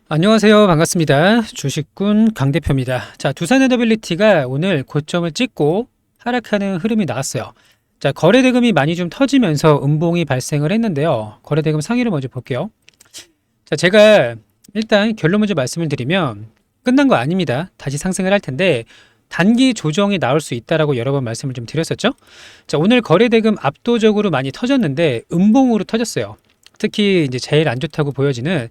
안녕하세요. 반갑습니다. 주식꾼 강 대표입니다. 자, 두산에너빌리티가 오늘 고점을 찍고 하락하는 흐름이 나왔어요. 자, 거래대금이 많이 좀 터지면서 음봉이 발생을 했는데요. 거래대금 상위를 먼저 볼게요. 자, 제가 일단 결론 먼저 말씀을 드리면 끝난 거 아닙니다. 다시 상승을 할 텐데 단기 조정이 나올 수 있다라고 여러 번 말씀을 좀 드렸었죠. 자, 오늘 거래대금 압도적으로 많이 터졌는데 음봉으로 터졌어요. 특히 이제 제일 안 좋다고 보여지는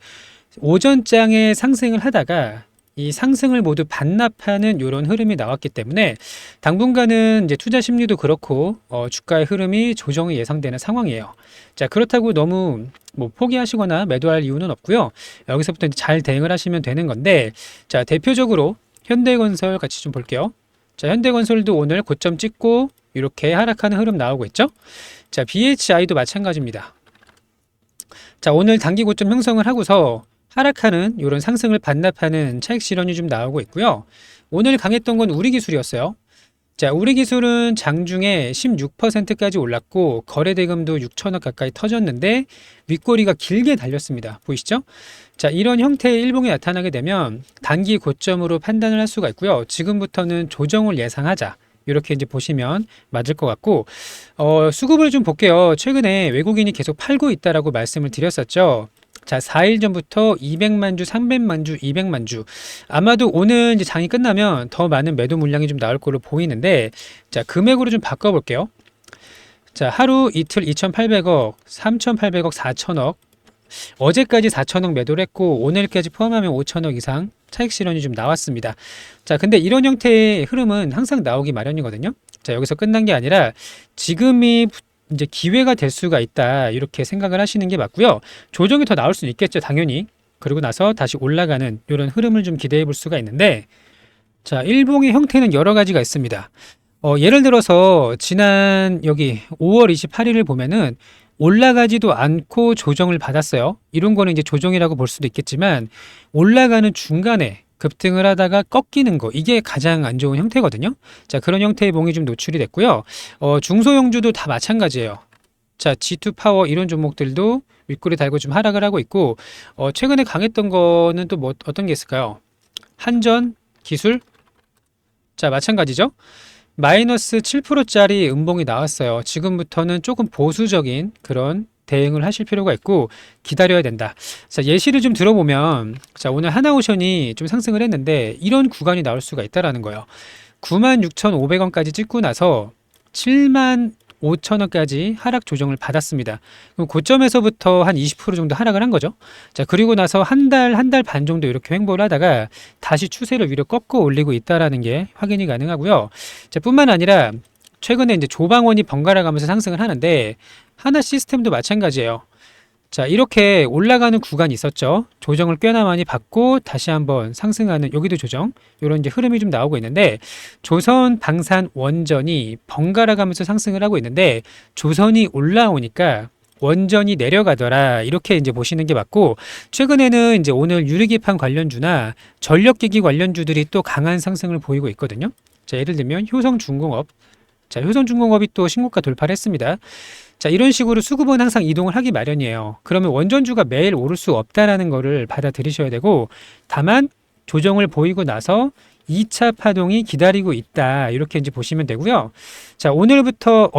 오전장에 상승을 하다가 이 상승을 모두 반납하는 이런 흐름이 나왔기 때문에 당분간은 이제 투자 심리도 그렇고 주가의 흐름이 조정이 예상되는 상황이에요. 자, 그렇다고 너무 뭐 포기하시거나 매도할 이유는 없고요. 여기서부터 이제 잘 대응을 하시면 되는 건데, 자, 대표적으로 현대건설 같이 좀 볼게요. 자, 현대건설도 오늘 고점 찍고 이렇게 하락하는 흐름 나오고 있죠. 자, BHI도 마찬가지입니다. 자, 오늘 단기 고점 형성을 하고서 하락하는 이런 상승을 반납하는 차익 실현이 좀 나오고 있고요. 오늘 강했던 건 우리기술이었어요. 자, 우리기술은 장중에 16%까지 올랐고 거래대금도 6천억 가까이 터졌는데 윗꼬리가 길게 달렸습니다. 보이시죠? 자, 이런 형태의 일봉이 나타나게 되면 단기 고점으로 판단을 할 수가 있고요. 지금부터는 조정을 예상하자. 이렇게 이제 보시면 맞을 것 같고, 수급을 좀 볼게요. 최근에 외국인이 계속 팔고 있다라고 말씀을 드렸었죠. 자, 4일 전부터 200만 주, 300만 주, 200만 주. 아마도 오늘 이제 장이 끝나면 더 많은 매도 물량이 좀 나올 걸로 보이는데, 자, 금액으로 좀 바꿔볼게요. 자, 하루 이틀 2,800억, 3,800억, 4,000억. 어제까지 4,000억 매도를 했고, 오늘까지 포함하면 5,000억 이상 차익 실현이 좀 나왔습니다. 자, 근데 이런 형태의 흐름은 항상 나오기 마련이거든요. 자, 여기서 끝난 게 아니라 지금이 이제 기회가 될 수가 있다, 이렇게 생각을 하시는 게 맞고요. 조정이 더 나올 수는 있겠죠, 당연히. 그리고 나서 다시 올라가는 이런 흐름을 좀 기대해 볼 수가 있는데, 자, 일봉의 형태는 여러 가지가 있습니다. 예를 들어서 지난 여기 5월 28일을 보면은 올라가지도 않고 조정을 받았어요. 이런 거는 이제 조정이라고 볼 수도 있겠지만, 올라가는 중간에 급등을 하다가 꺾이는 거, 이게 가장 안 좋은 형태거든요. 자, 그런 형태의 봉이 좀 노출이 됐고요. 중소형주도 다 마찬가지예요. 자, G2 파워 이런 종목들도 윗꼬리 달고 좀 하락을 하고 있고, 최근에 강했던 거는 또 뭐 어떤 게 있을까요? 한전, 기술. 자, 마찬가지죠. 마이너스 7%짜리 음봉이 나왔어요. 지금부터는 조금 보수적인 그런 대응을 하실 필요가 있고 기다려야 된다. 자, 예시를 좀 들어보면, 자, 오늘 하나오션이 좀 상승을 했는데 이런 구간이 나올 수가 있다라는 거예요. 96,500원까지 찍고 나서 75,000원까지 하락 조정을 받았습니다. 그럼 고점에서부터 한 20% 정도 하락을 한 거죠. 자, 그리고 나서 한 달 반 정도 이렇게 횡보를 하다가 다시 추세를 위로 꺾어 올리고 있다라는 게 확인이 가능하고요. 자, 뿐만 아니라 최근에 이제 조방원이 번갈아 가면서 상승을 하는데 하나 시스템도 마찬가지예요. 자, 이렇게 올라가는 구간이 있었죠. 조정을 꽤나 많이 받고 다시 한번 상승하는, 여기도 조정, 이런 이제 흐름이 좀 나오고 있는데, 조선 방산 원전이 번갈아 가면서 상승을 하고 있는데 조선이 올라오니까 원전이 내려가더라, 이렇게 이제 보시는 게 맞고, 최근에는 이제 오늘 유리기판 관련주나 전력기기 관련주들이 또 강한 상승을 보이고 있거든요. 자, 예를 들면 효성중공업. 자, 효성중공업이 또 신고가 돌파를 했습니다. 자, 이런 식으로 수급은 항상 이동을 하기 마련이에요. 그러면 원전주가 매일 오를 수 없다라는 거를 받아들이셔야 되고, 다만 조정을 보이고 나서 2차 파동이 기다리고 있다, 이렇게 이제 보시면 되고요. 자, 어제부터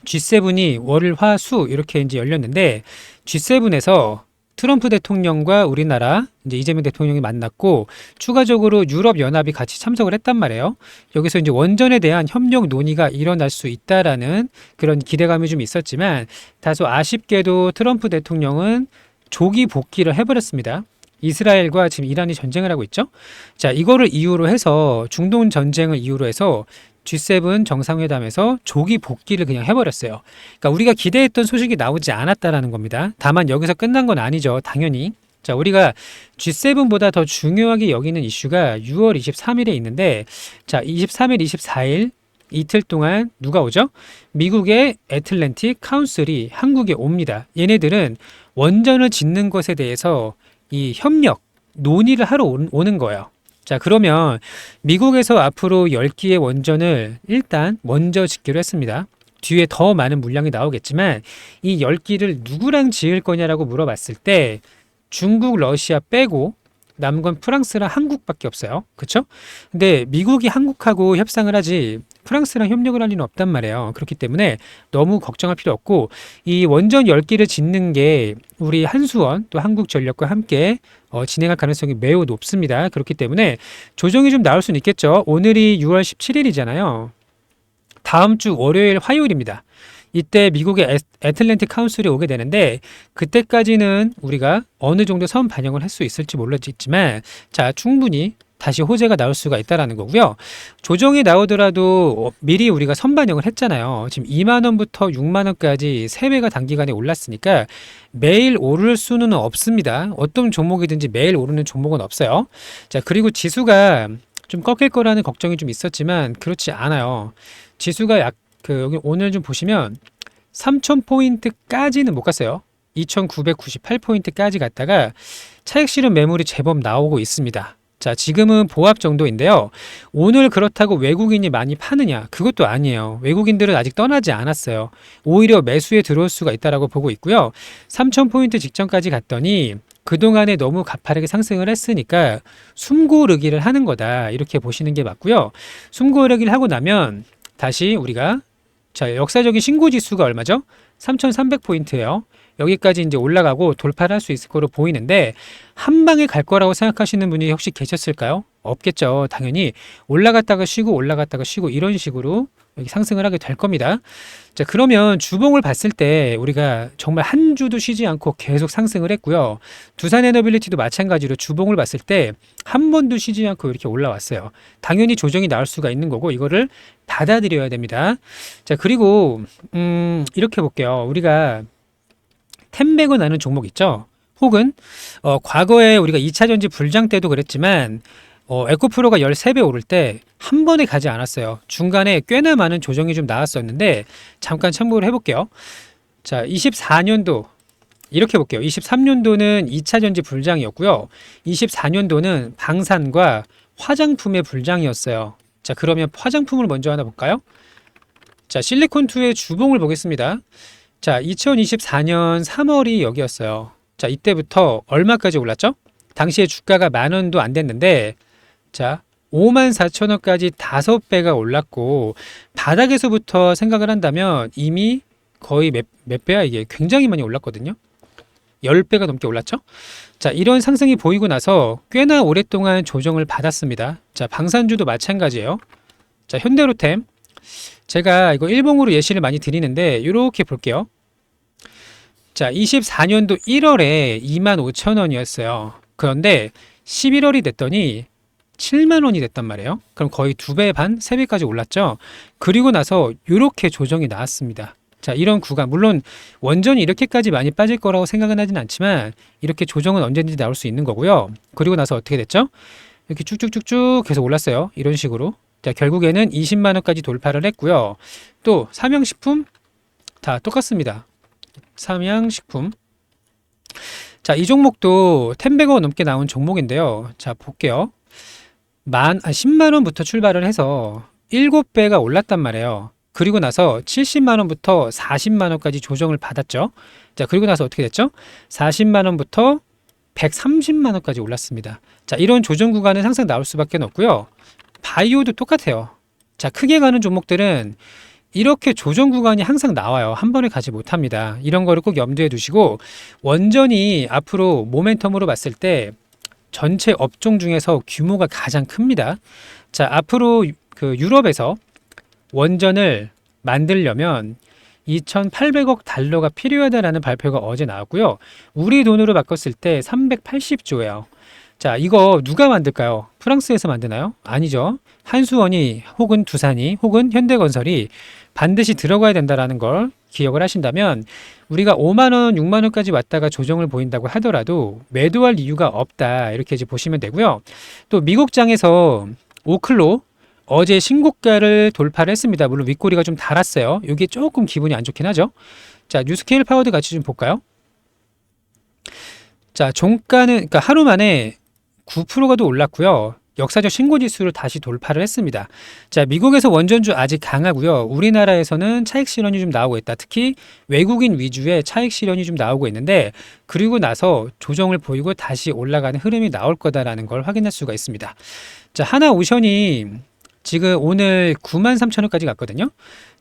G7이 월, 화, 수 이렇게 이제 열렸는데, G7에서 트럼프 대통령과 우리나라 이제 이재명 대통령이 만났고, 추가적으로 유럽 연합이 같이 참석을 했단 말이에요. 여기서 이제 원전에 대한 협력 논의가 일어날 수 있다라는 그런 기대감이 좀 있었지만, 다소 아쉽게도 트럼프 대통령은 조기 복귀를 해버렸습니다. 이스라엘과 지금 이란이 전쟁을 하고 있죠. 자, 이거를 이유로 해서, 중동 전쟁을 이유로 해서 G7 정상회담에서 조기 복귀를 그냥 해버렸어요. 그러니까 우리가 기대했던 소식이 나오지 않았다라는 겁니다. 다만 여기서 끝난 건 아니죠, 당연히. 자, 우리가 G7보다 더 중요하게 여기는 이슈가 6월 23일에 있는데, 자, 23일, 24일 이틀 동안 누가 오죠? 미국의 애틀랜틱 카운슬이 한국에 옵니다. 얘네들은 원전을 짓는 것에 대해서 이 협력, 논의를 하러 오는 거예요. 자, 그러면 미국에서 앞으로 10기의 원전을 일단 먼저 짓기로 했습니다. 뒤에 더 많은 물량이 나오겠지만 이 10기를 누구랑 지을 거냐라고 물어봤을 때 중국, 러시아 빼고 남은 건 프랑스랑 한국밖에 없어요. 그렇죠? 근데 미국이 한국하고 협상을 하지 프랑스랑 협력을 할 리는 없단 말이에요. 그렇기 때문에 너무 걱정할 필요 없고 이 원전 10기를 짓는 게 우리 한수원 또 한국전력과 함께 진행할 가능성이 매우 높습니다. 그렇기 때문에 조정이 좀 나올 수는 있겠죠. 오늘이 6월 17일이잖아요. 다음 주 월요일, 화요일입니다. 이때 미국의 애틀랜틱 카운슬이 오게 되는데 그때까지는 우리가 어느 정도 선 반영을 할 수 있을지 몰랐지만 자 충분히 다시 호재가 나올 수가 있다라는 거고요. 조정이 나오더라도 미리 우리가 선 반영을 했잖아요. 지금 2만 원부터 6만 원까지 3배가 단기간에 올랐으니까 매일 오를 수는 없습니다. 어떤 종목이든지 매일 오르는 종목은 없어요. 자 그리고 지수가 좀 꺾일 거라는 걱정이 좀 있었지만 그렇지 않아요. 지수가 여기 오늘 좀 보시면 3,000포인트까지는 못 갔어요. 2,998포인트까지 갔다가 차익 실현 매물이 제법 나오고 있습니다. 자, 지금은 보합 정도인데요. 오늘 그렇다고 외국인이 많이 파느냐? 그것도 아니에요. 외국인들은 아직 떠나지 않았어요. 오히려 매수에 들어올 수가 있다라고 보고 있고요. 3,000포인트 직전까지 갔더니 그동안에 너무 가파르게 상승을 했으니까 숨고르기를 하는 거다. 이렇게 보시는 게 맞고요. 숨고르기를 하고 나면 다시 우리가 자, 역사적인 신고 지수가 얼마죠? 3,300포인트예요. 여기까지 이제 올라가고 돌파를 할 수 있을 거로 보이는데 한 방에 갈 거라고 생각하시는 분이 혹시 계셨을까요? 없겠죠. 당연히 올라갔다가 쉬고 이런 식으로 여기 상승을 하게 될 겁니다. 자, 그러면 주봉을 봤을 때 우리가 정말 한 주도 쉬지 않고 계속 상승을 했고요. 두산에너빌리티도 마찬가지로 주봉을 봤을 때 한 번도 쉬지 않고 이렇게 올라왔어요. 당연히 조정이 나올 수가 있는 거고 이거를 받아들여야 됩니다. 자, 그리고 이렇게 볼게요. 우리가 템백은 하는 종목 있죠. 혹은 과거에 우리가 2차전지 불장 때도 그랬지만 에코프로가 13배 오를 때 한 번에 가지 않았어요. 중간에 꽤나 많은 조정이 좀 나왔었는데 잠깐 참고를 해볼게요. 자, 24년도 이렇게 볼게요. 23년도는 2차전지 불장이었고요. 24년도는 방산과 화장품의 불장이었어요. 자, 그러면 화장품을 먼저 하나 볼까요? 자, 실리콘2의 주봉을 보겠습니다. 자, 2024년 3월이 여기였어요. 자, 이때부터 얼마까지 올랐죠? 당시에 주가가 10,000원도 안 됐는데 자, 54,000원까지 5배가 올랐고 바닥에서부터 생각을 한다면 이미 거의 몇 배야 이게 굉장히 많이 올랐거든요. 10배가 넘게 올랐죠? 자, 이런 상승이 보이고 나서 꽤나 오랫동안 조정을 받았습니다. 자, 방산주도 마찬가지예요. 자, 현대로템 제가 이거 일봉으로 예시를 많이 드리는데 이렇게 볼게요. 자, 24년도 1월에 25,000원이었어요. 그런데 11월이 됐더니 7만 원이 됐단 말이에요. 그럼 거의 2배 반, 3배까지 올랐죠. 그리고 나서 이렇게 조정이 나왔습니다. 자, 이런 구간 물론 원전이 이렇게까지 많이 빠질 거라고 생각은 하진 않지만 이렇게 조정은 언제든지 나올 수 있는 거고요. 그리고 나서 어떻게 됐죠? 이렇게 쭉쭉쭉쭉 계속 올랐어요. 이런 식으로. 자, 결국에는 20만 원까지 돌파를 했고요. 또 삼양식품 다 똑같습니다. 삼양식품. 자, 이 종목도 10배가 넘게 나온 종목인데요. 자, 볼게요. 10만 원부터 출발을 해서 7배가 올랐단 말이에요. 그리고 나서 70만 원부터 40만 원까지 조정을 받았죠. 자, 그리고 나서 어떻게 됐죠? 40만 원부터 130만 원까지 올랐습니다. 자, 이런 조정 구간은 항상 나올 수밖에 없고요. 바이오도 똑같아요. 자, 크게 가는 종목들은 이렇게 조정 구간이 항상 나와요. 한 번에 가지 못합니다. 이런 거를 꼭 염두에 두시고 원전이 앞으로 모멘텀으로 봤을 때 전체 업종 중에서 규모가 가장 큽니다. 자, 앞으로 그 유럽에서 원전을 만들려면 2,800억 달러가 필요하다라는 발표가 어제 나왔고요. 우리 돈으로 바꿨을 때 380조예요. 자, 이거 누가 만들까요? 프랑스에서 만드나요? 아니죠. 한수원이 혹은 두산이 혹은 현대건설이 반드시 들어가야 된다라는 걸 기억을 하신다면 우리가 5만 원, 6만 원까지 왔다가 조정을 보인다고 하더라도 매도할 이유가 없다. 이렇게 이제 보시면 되고요. 또 미국장에서 오클로 어제 신고가를 돌파를 했습니다. 물론 윗꼬리가 좀 달았어요. 이게 조금 기분이 안 좋긴 하죠. 자, 뉴스케일 파워드 같이 좀 볼까요? 자, 종가는 그러니까 하루 만에 9%가 더 올랐고요. 역사적 신고 지수를 다시 돌파를 했습니다. 자, 미국에서 원전주 아직 강하고요. 우리나라에서는 차익 실현이 좀 나오고 있다. 특히 외국인 위주의 차익 실현이 좀 나오고 있는데 그리고 나서 조정을 보이고 다시 올라가는 흐름이 나올 거다라는 걸 확인할 수가 있습니다. 자, 하나오션이 지금 오늘 93,000원까지 갔거든요.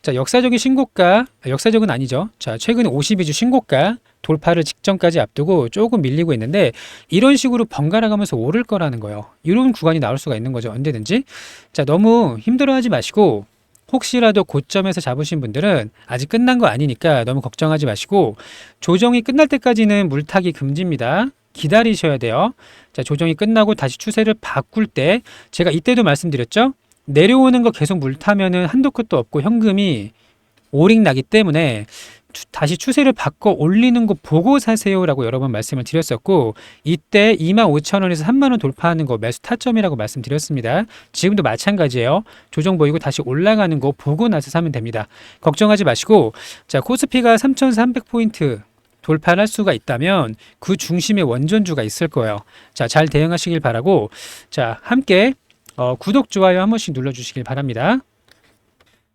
자, 역사적인 신고가, 역사적은 아니죠. 자, 최근 52주 신고가 돌파를 직전까지 앞두고 조금 밀리고 있는데 이런 식으로 번갈아 가면서 오를 거라는 거예요. 이런 구간이 나올 수가 있는 거죠. 언제든지. 자, 너무 힘들어하지 마시고 혹시라도 고점에서 잡으신 분들은 아직 끝난 거 아니니까 너무 걱정하지 마시고 조정이 끝날 때까지는 물타기 금지입니다. 기다리셔야 돼요. 자, 조정이 끝나고 다시 추세를 바꿀 때 제가 이때도 말씀드렸죠. 내려오는 거 계속 물타면은 한도 끝도 없고 현금이 오링 나기 때문에 다시 추세를 바꿔 올리는 거 보고 사세요라고 여러 번 말씀을 드렸었고 이때 25,000원에서 30,000원 돌파하는 거 매수 타점이라고 말씀드렸습니다. 지금도 마찬가지예요. 조정 보이고 다시 올라가는 거 보고 나서 사면 됩니다. 걱정하지 마시고 자, 코스피가 3,300포인트 돌파를 할 수가 있다면 그 중심에 원전주가 있을 거예요. 자, 잘 대응하시길 바라고 자, 함께 구독, 좋아요 한 번씩 눌러주시길 바랍니다.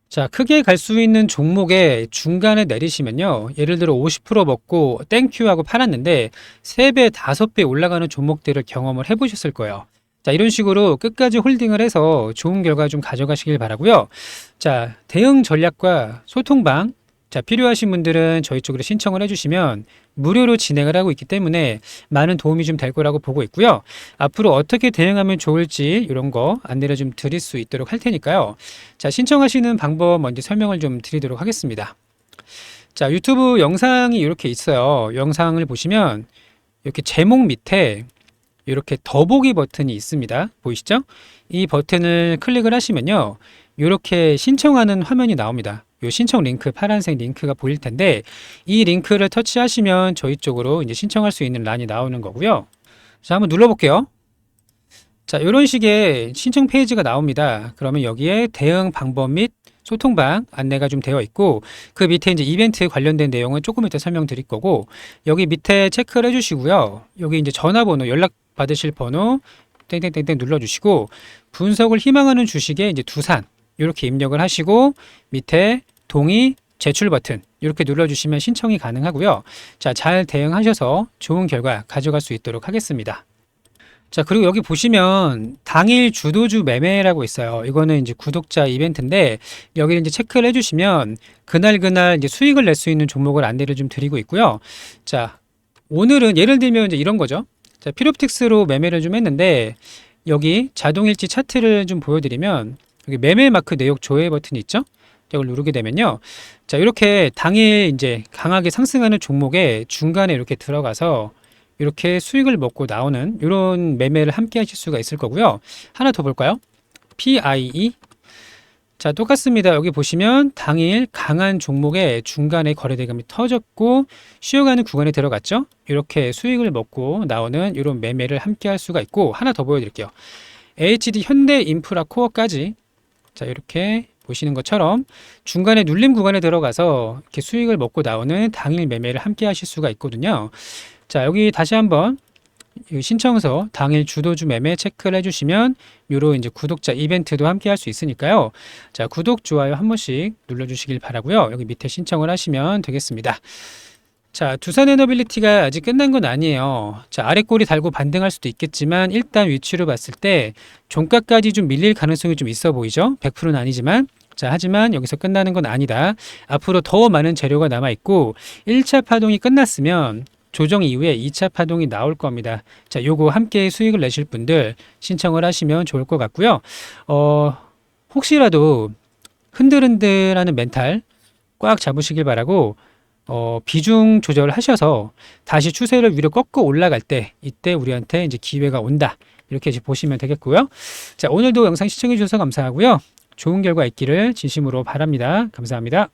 자, 크게 갈 수 있는 종목에 중간에 내리시면요. 예를 들어 50% 먹고 땡큐 하고 팔았는데 3배, 5배 올라가는 종목들을 경험을 해보셨을 거예요. 자, 이런 식으로 끝까지 홀딩을 해서 좋은 결과 좀 가져가시길 바라고요. 자, 대응 전략과 소통방 자, 필요하신 분들은 저희 쪽으로 신청을 해주시면 무료로 진행을 하고 있기 때문에 많은 도움이 좀 될 거라고 보고 있고요. 앞으로 어떻게 대응하면 좋을지 이런 거 안내를 좀 드릴 수 있도록 할 테니까요. 자, 신청하시는 방법 먼저 설명을 좀 드리도록 하겠습니다. 자, 유튜브 영상이 이렇게 있어요. 영상을 보시면 이렇게 제목 밑에 이렇게 더보기 버튼이 있습니다. 보이시죠? 이 버튼을 클릭을 하시면요. 이렇게 신청하는 화면이 나옵니다. 요 신청 링크, 파란색 링크가 보일 텐데 이 링크를 터치하시면 저희 쪽으로 이제 신청할 수 있는 란이 나오는 거고요. 자, 한번 눌러볼게요. 자, 이런 식의 신청 페이지가 나옵니다. 그러면 여기에 대응 방법 및 소통방 안내가 좀 되어 있고 그 밑에 이제 이벤트 관련된 내용은 조금 이따 설명드릴 거고 여기 밑에 체크를 해주시고요. 여기 이제 전화번호, 연락 받으실 번호 땡땡땡땡 눌러주시고 분석을 희망하는 주식에 이제 두산 이렇게 입력을 하시고 밑에 동의 제출 버튼 이렇게 눌러주시면 신청이 가능하고요. 자, 잘 대응하셔서 좋은 결과 가져갈 수 있도록 하겠습니다. 자, 그리고 여기 보시면 당일 주도주 매매라고 있어요. 이거는 이제 구독자 이벤트인데 여기를 이제 체크를 해주시면 그날 이제 수익을 낼 수 있는 종목을 안내를 좀 드리고 있고요. 자, 오늘은 예를 들면 이제 이런 거죠. 자, 피롭틱스로 매매를 좀 했는데 여기 자동일치 차트를 좀 보여드리면 여기 매매 마크 내역 조회 버튼이 있죠? 이걸 누르게 되면요. 자, 이렇게 당일 이제 강하게 상승하는 종목에 중간에 이렇게 들어가서 이렇게 수익을 먹고 나오는 이런 매매를 함께 하실 수가 있을 거고요. 하나 더 볼까요? PIE. 자, 똑같습니다. 여기 보시면 당일 강한 종목에 중간에 거래대금이 터졌고 쉬어가는 구간에 들어갔죠? 이렇게 수익을 먹고 나오는 이런 매매를 함께 할 수가 있고 하나 더 보여드릴게요. HD 현대인프라 코어까지 자, 이렇게 보시는 것처럼 중간에 눌림 구간에 들어가서 이렇게 수익을 먹고 나오는 당일 매매를 함께 하실 수가 있거든요. 자, 여기 다시 한번 신청서 당일 주도주 매매 체크를 해주시면 요런 이제 구독자 이벤트도 함께 할 수 있으니까요. 자, 구독, 좋아요 한 번씩 눌러주시길 바라고요. 여기 밑에 신청을 하시면 되겠습니다. 자, 두산에너빌리티가 아직 끝난 건 아니에요. 자, 아래 꼬리 달고 반등할 수도 있겠지만 일단 위치로 봤을 때 종가까지 좀 밀릴 가능성이 좀 있어 보이죠? 100%는 아니지만 자, 하지만 여기서 끝나는 건 아니다. 앞으로 더 많은 재료가 남아있고 1차 파동이 끝났으면 조정 이후에 2차 파동이 나올 겁니다. 자, 요거 함께 수익을 내실 분들 신청을 하시면 좋을 것 같고요. 혹시라도 흔들흔들하는 멘탈 꽉 잡으시길 바라고 비중 조절을 하셔서 다시 추세를 위로 꺾고 올라갈 때 이때 우리한테 이제 기회가 온다. 이렇게 이제 보시면 되겠고요. 자, 오늘도 영상 시청해 주셔서 감사하고요. 좋은 결과 있기를 진심으로 바랍니다. 감사합니다.